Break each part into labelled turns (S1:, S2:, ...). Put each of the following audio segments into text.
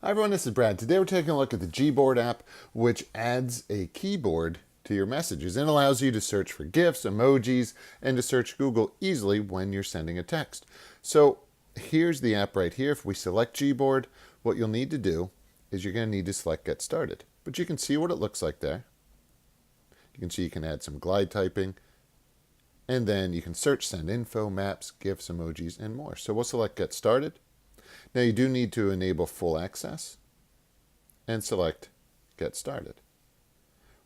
S1: Hi everyone, this is Brad. Today we're taking a look at the Gboard app, which adds a keyboard to your messages and allows you to search for GIFs, emojis, and to search Google easily when you're sending a text. So here's the app right here. If we select Gboard, what you'll need to do is you're going to need to select Get Started. But you can see what it looks like there. You can see you can add some glide typing, and then you can search, send info, maps, GIFs, emojis, and more. So we'll select Get Started. Now you do need to enable full access and select Get Started.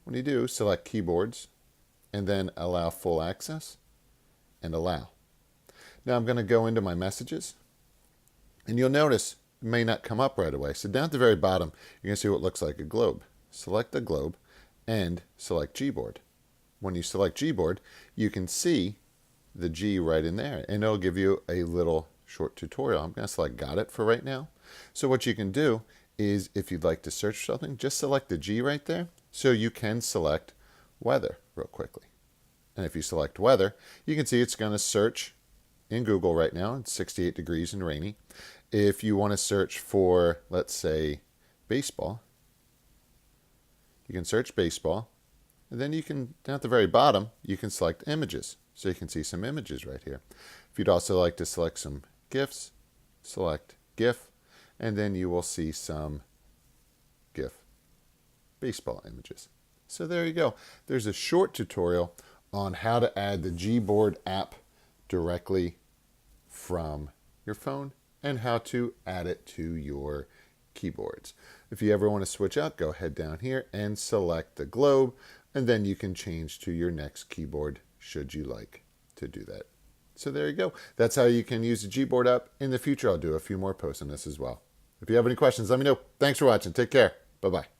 S1: When you do, select Keyboards and then allow full access and allow. Now I'm going to go into my messages and you'll notice it may not come up right away. So down at the very bottom, you're going to see what looks like a globe. Select the globe and select Gboard. When you select Gboard, you can see the G right in there and it'll give you a little short tutorial. I'm going to select Got It for right now. So what you can do is if you'd like to search for something, just select the G right there. So you can select weather real quickly. And if you select weather, you can see it's going to search in Google right now. It's 68 degrees and rainy. If you want to search for, let's say, baseball, you can search baseball. And then you can, down at the very bottom, you can select images. So you can see some images right here. If you'd also like to select some GIFs, select GIF, and then you will see some GIF baseball images. So there you go. There's a short tutorial on how to add the Gboard app directly from your phone and how to add it to your keyboards. If you ever want to switch out, go ahead down here and select the globe, and then you can change to your next keyboard should you like to do that. So there you go. That's how you can use the Gboard app. In the future, I'll do a few more posts on this as well. If you have any questions, let me know. Thanks for watching. Take care. Bye-bye.